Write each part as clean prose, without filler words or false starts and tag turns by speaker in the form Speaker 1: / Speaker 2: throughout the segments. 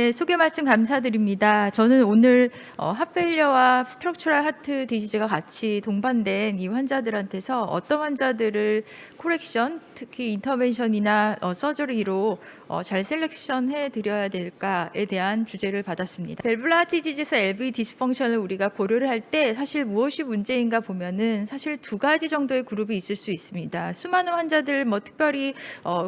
Speaker 1: 네, 소개 말씀 감사드립니다. 저는 오늘 핫페일리어와 스트럭처럴 하트 디지즈가 같이 동반된 이 환자들한테서 어떤 환자들을 코렉션, 특히 인터벤션이나 서저리로 잘 셀렉션해 드려야 될까에 대한 주제를 받았습니다. 밸브라 하트 디지즈에서 LV 디스펑션을 우리가 고려를 할 때 사실 무엇이 문제인가 보면은 사실 두 가지 정도의 그룹이 있을 수 있습니다. 수많은 환자들 특별히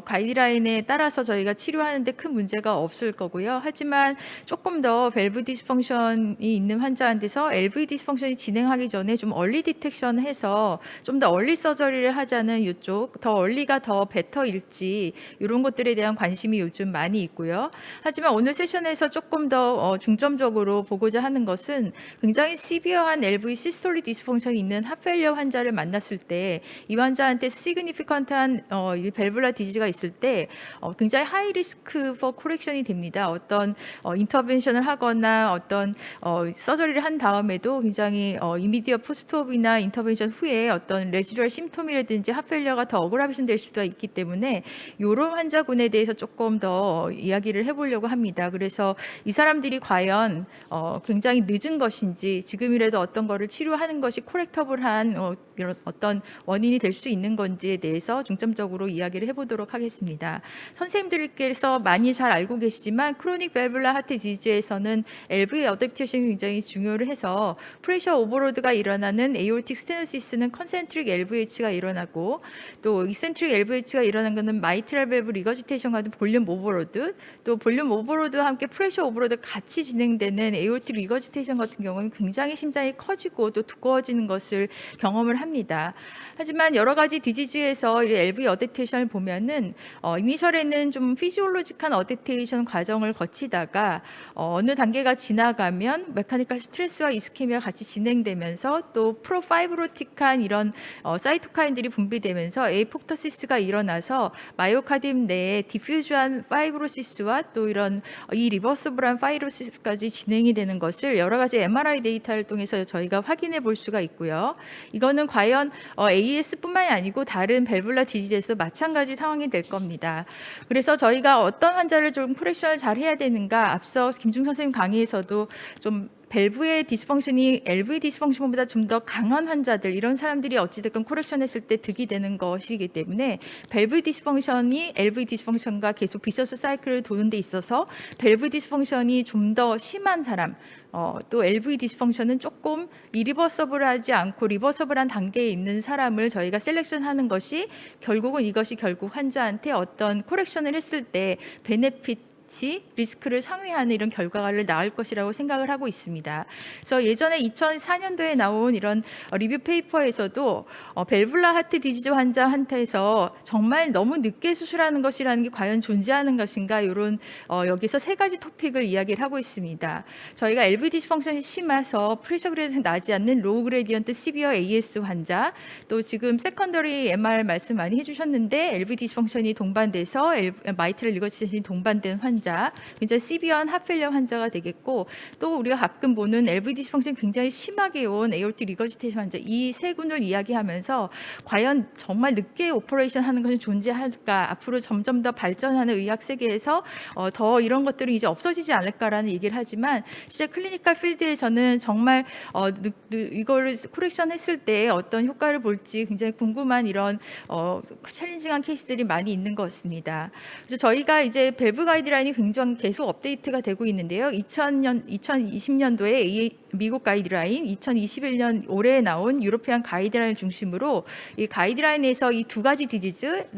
Speaker 1: 가이드라인에 따라서 저희가 치료하는데 큰 문제가 없을 거고요. 하지만 조금 더 밸브 디스펑션이 있는 환자한테서 LV 디스펑션이 진행하기 전에 좀 얼리 디텍션해서 좀 더 얼리 서저리를 하자는 이쪽, 더 얼리가 더 베터일지 이런 것들에 대한 관심이 요즘 많이 있고요. 하지만 오늘 세션에서 조금 더 중점적으로 보고자 하는 것은 굉장히 시비어한 LV 시스톨릭 디스펑션이 있는 핫페일리어 환자를 만났을 때 이 환자한테 시그니피컨트한 밸브라 디지즈가 있을 때 굉장히 하이 리스크 포 코렉션이 됩니다. 어떤 인터벤션을 하거나 어떤 서저리를 한 다음에도 굉장히 이미디어 포스트옵이나 인터벤션 후에 어떤 레지듀얼 심톰이라든지 핫페일리어가 더 어그라베이션 될 수도 있기 때문에 이런 환자군에 대해서 조금 더 이야기를 해보려고 합니다. 그래서 이 사람들이 과연 굉장히 늦은 것인지 지금이라도 어떤 거를 치료하는 것이 코렉터블한 이런 어떤 원인이 될 수 있는 건지에 대해서 중점적으로 이야기를 해보도록 하겠습니다. 선생님들께서 많이 잘 알고 계시지만 크로닉 밸뷸라 하트 디지즈에서는 LV 어댑테이션이 굉장히 중요를 해서 프레셔 오버로드가 일어나는 에오르틱 스테노시스는 컨센트릭 LVH가 일어나고 또 이센트릭 LVH가 일어난 것은 마이트랄 밸브 리거지테이션과 볼륨 오버로드, 또 볼륨 오버로드와 함께 프레셔 오버로드 같이 진행되는 에오르틱 리거지테이션 같은 경우는 굉장히 심장이 커지고 또 두꺼워지는 것을 경험을 합니다. 하지만 여러 가지 디지즈에서 이 LV 어댑테이션을 보면은 이니셜에는 좀 피지올로직한 어댑테이션 과정을 거치다가 어느 단계가 지나가면 메카니컬 스트레스와 이스케미아가 같이 진행되면서 또 프로파이브로틱한 이런 사이토카인들이 분비되면서 에이포프토시스가 일어나서 마이오카디움 내에 디퓨즈한 파이브로시스와 또 이런 이 리버서블한 파이브로시스까지 진행이 되는 것을 여러 가지 MRI 데이터를 통해서 저희가 확인해 볼 수가 있고요. 이거는 과연 AS뿐만이 아니고 다른 밸뷸라 디지즈에서 마찬가지 상황이 될 겁니다. 그래서 저희가 어떤 환자를 좀 코렉션을 잘 해야 되는가, 앞서 김중 선생님 강의에서도 좀 밸브의 디스펑션이 LV 디스펑션보다 좀 더 강한 환자들, 이런 사람들이 어찌됐건 코렉션 했을 때 득이 되는 것이기 때문에 밸브 디스펑션이 LV 디스펑션과 계속 비셔스 사이클을 도는 데 있어서 밸브 디스펑션이 좀 더 심한 사람, 또 LV 디스펑션은 조금 이리버서블하지 않고 리버서블한 단계에 있는 사람을 저희가 셀렉션하는 것이 결국은 이것이 결국 환자한테 어떤 코렉션을 했을 때 베네핏 리스크를 상회하는 이런 결과를 낳을 것이라고 생각을 하고 있습니다. 그래서 예전에 2004년도에 나온 이런 리뷰 페이퍼에서도 밸뷸라 하트 디지즈 환자한테서 정말 너무 늦게 수술하는 것이라는 게 과연 존재하는 것인가, 이런 여기서 세 가지 토픽을 이야기를 하고 있습니다. 저희가 LV 디스펑션이 심해서 프레셔 그레디언트 나지 않는 로우 그레디언트 시비어 AS 환자, 또 지금 세컨더리 MR 말씀 많이 해주셨는데 LV 디스펑션이 동반돼서 마이트럴 리거지테이션이 동반된 환자, 굉장히 시비어한 핫페일리어 환자가 되겠고, 또 우리가 가끔 보는 LV 디스펑션 굉장히 심하게 온 에오르틱 리거지테이션 환자, 이 세 군을 이야기하면서 과연 정말 늦게 오퍼레이션 하는 것이 존재할까, 앞으로 점점 더 발전하는 의학 세계에서 더 이런 것들은 이제 없어지지 않을까라는 얘기를 하지만, 진짜 클리니컬 필드에서는 정말 이거를 코렉션 했을 때 어떤 효과를 볼지 굉장히 궁금한 이런 챌린징한 케이스들이 많이 있는 것 같습니다. 그래서 저희가 이제 밸브 가이드라인이 굉장히 계속 업데이트가 되고 있는데요. 2020년도에 미국 가이드라인, 2021년 올해 나온 유로피안 가이드라인 중심으로 이 가이드라인에서 이 두 가지 디지즈,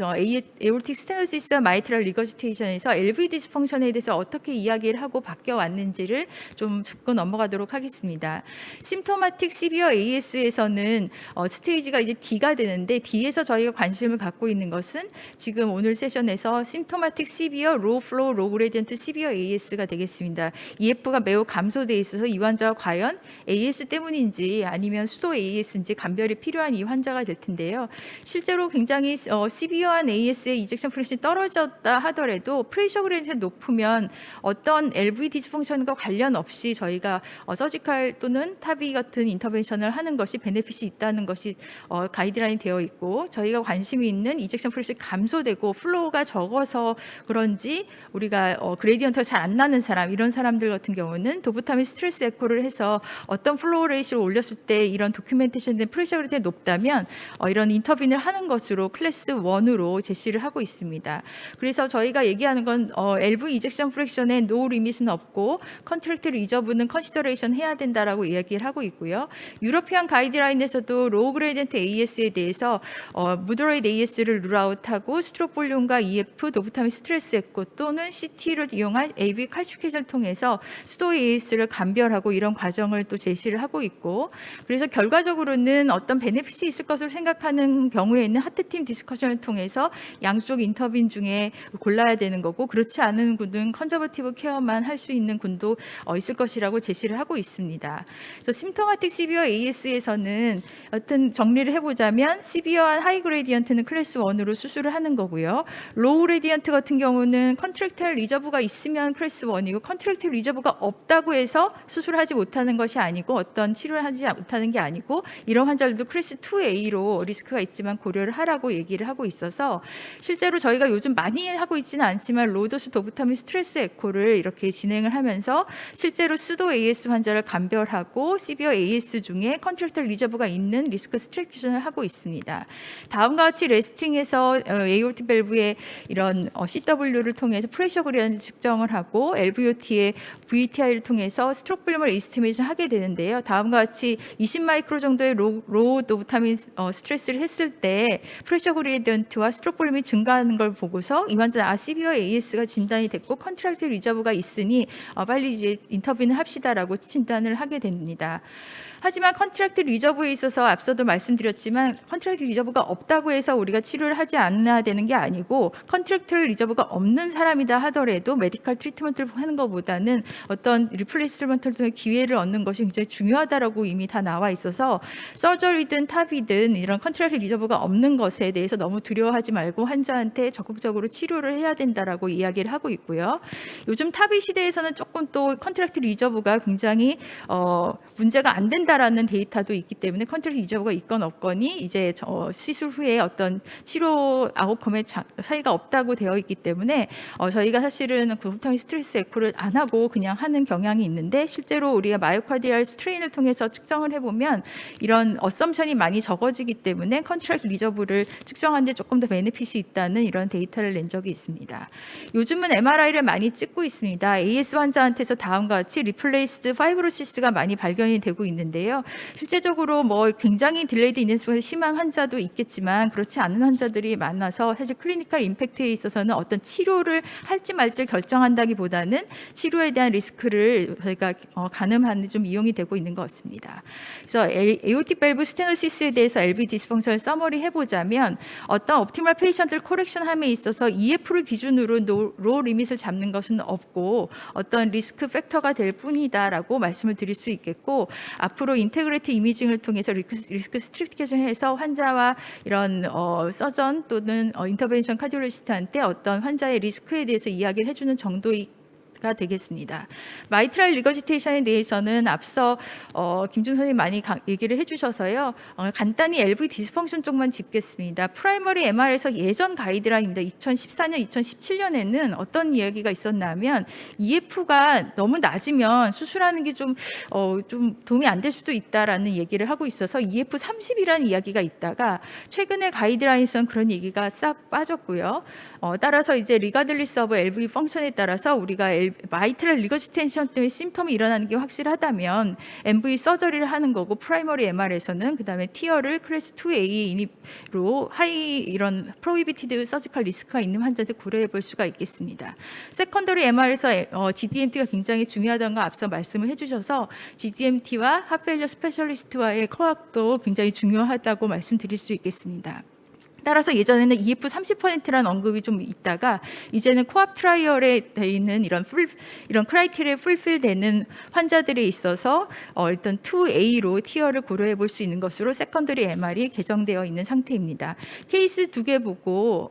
Speaker 1: 에오르틱 스테노시스와 마이트럴 리거지테이션에서 LV 디스펑션에 대해서 어떻게 이야기를 하고 바뀌어 왔는지를 좀 짚고 넘어가도록 하겠습니다. 심토마틱 시비어 AS에서는 스테이지가 이제 D가 되는데, D에서 저희가 관심을 갖고 있는 것은 지금 오늘 세션에서 심토마틱 시비어 로우 플로우 로우 그레디언트 시비어 AS가 되겠습니다. EF가 매우 감소돼 있어서 이 환자가 과연 AS 때문인지 아니면 수도 AS인지 감별이 필요한 이 환자가 될 텐데요. 실제로 굉장히 시비어한 AS의 이젝션 프레션이 떨어졌다 하더라도 프레셔 그레디언트가 높으면 어떤 LV 디스펑션과 관련 없이 저희가 서지컬 또는 타비 같은 인터벤션을 하는 것이 베네핏이 있다는 것이 가이드라인이 되어 있고, 저희가 관심이 있는 이젝션 프레션이 감소되고 플로우가 적어서 그런지 우리가 우리가 그레디언트가 잘 안 나는 사람, 이런 사람들 같은 경우는 도부타민 스트레스 에코를 해서 어떤 플로우 레이시를 올렸을 때 이런 도큐멘테이션된 프레셔 그레디언트가 높다면 이런 인터빈을 하는 것으로 클래스 1으로 제시를 하고 있습니다. 그래서 저희가 얘기하는 건 LV 이젝션 프랙션에 노 리밋은 없고 컨트랙트 리저브는 컨시더레이션 해야 된다라고 이야기를 하고 있고요. 유러피안 가이드라인에서도 로우 그레디언트 AS에 대해서 무더레이드 AS를 룰아웃하고 스트록 볼륨과 EF, 도부타민 스트레스 에코 또는 CT를 이용한 AV 칼시피케이션을 통해서 수도 AS를 감별하고 이런 과정을 또 제시를 하고 있고, 그래서 결과적으로는 어떤 베네핏이 있을 것으로 생각하는 경우에는 하트팀 디스커션을 통해서 양쪽 인터빈 중에 골라야 되는 거고, 그렇지 않은 군은 컨저버티브 케어만 할 수 있는 군도 있을 것이라고 제시를 하고 있습니다. 그래서 심토마틱 시비어 AS에서는 어떤 정리를 해보자면 시비어한 하이 그레디언트는 클래스 1으로 수술을 하는 거고요. 로우 그레디언트 같은 경우는 컨트랙탈 리저브가 있으면 클래스 1이고 컨트랙탈 리저브가 없다고 해서 수술하지 못하는 것이 아니고 어떤 치료를 하지 못하는 게 아니고 이런 환자들도 클래스 2A로 리스크가 있지만 고려를 하라고 얘기를 하고 있어서 실제로 저희가 요즘 많이 하고 있지는 않지만 로도스 도부타민 스트레스 에코를 이렇게 진행을 하면서 실제로 수도 AS 환자를 감별하고 시비어 AS 중에 컨트랙탈 리저브가 있는 리스크 스트렉션을 하고 있습니다. 다음과 같이 레스팅에서 에오르틱 밸브의 이런 CW를 통해서 프레셔 그레디언트 측정을 하고 LVOT의 VTI를 통해서 스트로크 볼륨을 에스티메이션 하게 되는데요. 다음과 같이 20 마이크로 정도의 로우 도부타민 스트레스를 했을 때 프레셔 그레디언트와 스트로크 볼륨이 증가하는 걸 보고서 이 환자 시비어 AS가 진단이 됐고 컨트랙트 리저브가 있으니 빨리 이제 인터뷰를 합시다라고 진단을 하게 됩니다. 하지만 컨트랙트 리저브에 있어서 앞서도 말씀드렸지만 컨트랙트 리저브가 없다고 해서 우리가 치료를 하지 않아야 되는 게 아니고 컨트랙트 리저브가 없는 사람이다 하더라도 메디컬 트리트먼트를 하는 것보다는 어떤 리플레이스먼트를 통해 기회를 얻는 것이 굉장히 중요하다라고 이미 다 나와 있어서 서저리든 탑이든 이런 컨트랙트 리저브가 없는 것에 대해서 너무 두려워하지 말고 환자한테 적극적으로 치료를 해야 된다라고 이야기를 하고 있고요. 요즘 탑이 시대에서는 조금 또 컨트랙트 리저브가 굉장히 문제가 안 된다라는 데이터도 있기 때문에 컨트랙트 리저브가 있건 없거니 이제 시술 후에 어떤 치료 아웃컴에 차이가 없다고 되어 있기 때문에 저희가 사실은 도부타민 스트레스 에코를 안 하고 그냥 하는 경향이 있는데 실제로 우리가 마이오카디알 스트레인을 통해서 측정을 해보면 이런 어썸션이 많이 적어지기 때문에 컨트랙트 리저브를 측정하는 데 조금 더 베네핏이 있다는 이런 데이터를 낸 적이 있습니다. 요즘은 MRI를 많이 찍고 있습니다. AS 환자한테서 다음과 같이 리플레이스드 파이브로시스가 많이 발견이 되고 있는데요. 실제적으로 뭐 굉장히 딜레이드 인센스가 심한 환자도 있겠지만 그렇지 않은 환자들이 많아서 사실 클리니컬 임팩트에 있어서는 어떤 치료를 할지 말지 결정한다기보다는 치료에 대한 리스크를 저희가 가늠하는 데 좀 이용이 되고 있는 것 같습니다. 그래서 에오틱 밸브 스테노시스에 대해서 LV 디스펑션을 서머리 해보자면 어떤 옵티멀 페이션트를 코렉션함에 있어서 EF를 기준으로 로 리밋을 잡는 것은 없고 어떤 리스크 팩터가 될 뿐이다라고 말씀을 드릴 수 있겠고, 앞으로 인테그레이트 이미징을 통해서 리스크 스트리티케이션을 해서 환자와 이런 서전 또는 인터벤션 카디올로지스트한테 어떤 환자의 리스크에 대해서 이야기를 해주는 정도의 가 되겠습니다. 마이트랄 리거지테이션에 대해서는 앞서 김중 선생님 많이 얘기를 해주셔서요. 간단히 LV 디스펑션 쪽만 짚겠습니다. 프라이머리 MR에서 예전 가이드라인입니다. 2014년, 2017년에는 어떤 이야기가 있었냐면 EF가 너무 낮으면 수술하는 게 좀 도움이 안 될 수도 있다라는 얘기를 하고 있어서 EF 30이라는 이야기가 있다가 최근에 가이드라인에서는 그런 얘기가 싹 빠졌고요. 따라서 이제 리가들리스 오브 LV 펑션에 따라서 우리가 마이트랄 리거지테이션 때문에 심텀이 일어나는 게 확실하다면 MV 서저리를 하는 거고, 프라이머리 MR에서는 그다음에 티어를 클래스 2A로 하이 이런 프로히비티드 서지컬 리스크가 있는 환자들 고려해 볼 수가 있겠습니다. 세컨더리 MR에서 GDMT가 굉장히 중요하다는 거 앞서 말씀을 해주셔서 GDMT와 하페일리어 스페셜리스트와의 코학도 굉장히 중요하다고 말씀드릴 수 있겠습니다. 따라서 예전에는 EF 30%라는 언급이 좀 있다가 이제는 코앞 트라이얼에 돼 있는 이런 크라이테리아에 풀필되는 환자들에 있어서 일단 2A로 티어를 고려해 볼 수 있는 것으로 세컨더리 MR이 개정되어 있는 상태입니다. 케이스 2개 보고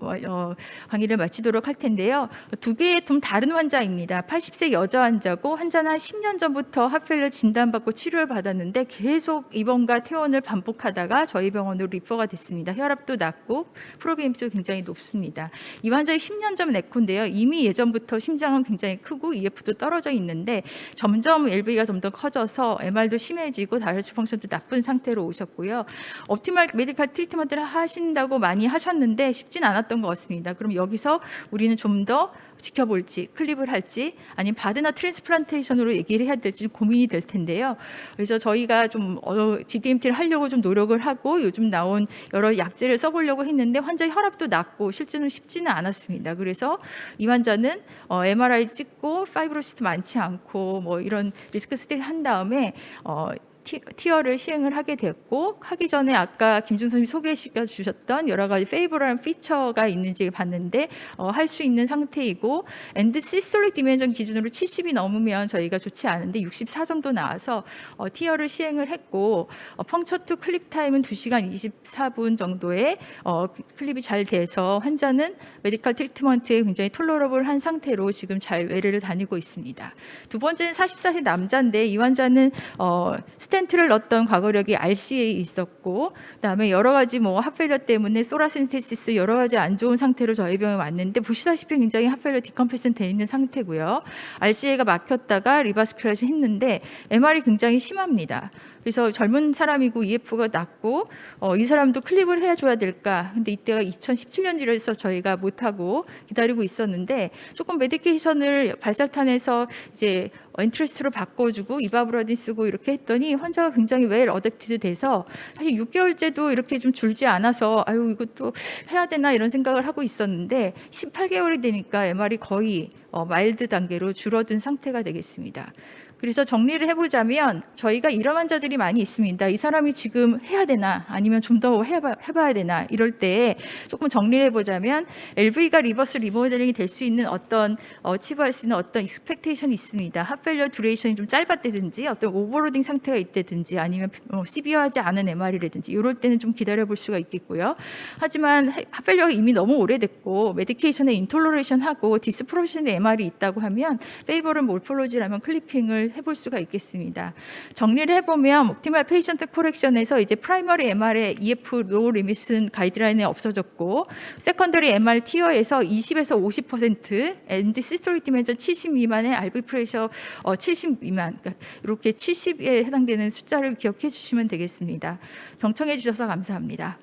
Speaker 1: 강의를 마치도록 할 텐데요. 2개의 좀 다른 환자입니다. 80세 여자 환자고 환자는 한 10년 전부터 하펠러 진단받고 치료를 받았는데 계속 입원과 퇴원을 반복하다가 저희 병원으로 리퍼가 됐습니다. 혈압도 낮고 프로비엠도 굉장히 높습니다. 이 환자의 10년 전 에코인데요. 이미 예전부터 심장은 굉장히 크고 EF도 떨어져 있는데 점점 LV가 좀 더 커져서 MR도 심해지고 다이어트 펑션도 나쁜 상태로 오셨고요. 옵티멀 메디컬 트리트먼트를 하신다고 많이 하셨는데 쉽진 않았던 것 같습니다. 그럼 여기서 우리는 좀 더 지켜볼지 클립을 할지 아니면 바드나 트랜스플란테이션으로 얘기를 해야 될지 고민이 될 텐데요. 그래서 저희가 좀 GDMT를 하려고 좀 노력을 하고 요즘 나온 여러 약제를 써보려고 했는데 환자 혈압도 낮고 실제는 쉽지는 않았습니다. 그래서 이 환자는 MRI 찍고 파이브로시스 많지 않고 뭐 이런 리스크 스테이 한 다음에 티어를 시행을 하게 됐고 하기 전에 아까 김준선님이 소개시켜 주셨던 여러 가지 페이버럴한 피처가 있는지 봤는데 할 수 있는 상태이고 엔드 시스톨릭 디멘전 기준으로 70이 넘으면 저희가 좋지 않은데 64 정도 나와서 티어를 시행을 했고 펑처 투 클립 타임은 2시간 24분 정도의 클립이 잘 돼서 환자는 메디컬 트리트먼트에 굉장히 톨러러블한 상태로 지금 잘 외래를 다니고 있습니다. 두 번째는 44세 남자인데 이 환자는 스텐트를 넣었던 과거력이 RC에 있었고 그다음에 여러 가지 뭐 핫페일러 때문에 소라센테시스 여러 가지 안 좋은 상태로 저희 병에 왔는데 보시다시피 굉장히 핫페일러 디컴패션 돼 있는 상태고요. RCA가 막혔다가 리바스큐레이션 했는데 MR이 굉장히 심합니다. 그래서 젊은 사람이고 EF가 낮고 이 사람도 클립을 해줘야 될까? 근데 이때가 2017년이라서 저희가 못하고 기다리고 있었는데 조금 메디케이션을 발사탄에서 이제 인트레스트로 바꿔주고 이바브라딘 쓰고 이렇게 했더니 환자가 굉장히 웰 어댑티드 돼서 사실 6개월째도 이렇게 좀 줄지 않아서 아유 이것도 해야 되나 이런 생각을 하고 있었는데 18개월이 되니까 MR이 거의 마일드 단계로 줄어든 상태가 되겠습니다. 그래서 정리를 해보자면 저희가 이런 환자들이 많이 있습니다. 이 사람이 지금 해야 되나 아니면 좀 더 해봐야 되나 이럴 때 조금 정리를 해보자면 LV가 리버스 리모델링이 될 수 있는 어떤 치부할 수 있는 어떤 익스펙테이션이 있습니다. 핫페일러 듀레이션이 좀 짧았다든지 어떤 오버로딩 상태가 있다든지 아니면 시비어하지 않은 MR이라든지 이럴 때는 좀 기다려볼 수가 있겠고요. 하지만 핫페일러가 이미 너무 오래됐고 메디케이션에 인톨러레이션하고 디스프로션의 MR이 있다고 하면 페이버럴 몰폴로지라면 클리핑을 해볼 수가 있겠습니다. 정리를 해보면 옵티멀 페이션트 코렉션에서 이제 프라이머리 MR의 EF 로우 리밋은 가이드라인에 없어졌고 세컨더리 MR 티어에서 20에서 50% 엔드 시스톨릭 디멘전 70 미만의 RV 프레셔 70 미만 그러니까 이렇게 70에 해당되는 숫자를 기억해 주시면 되겠습니다. 경청해 주셔서 감사합니다.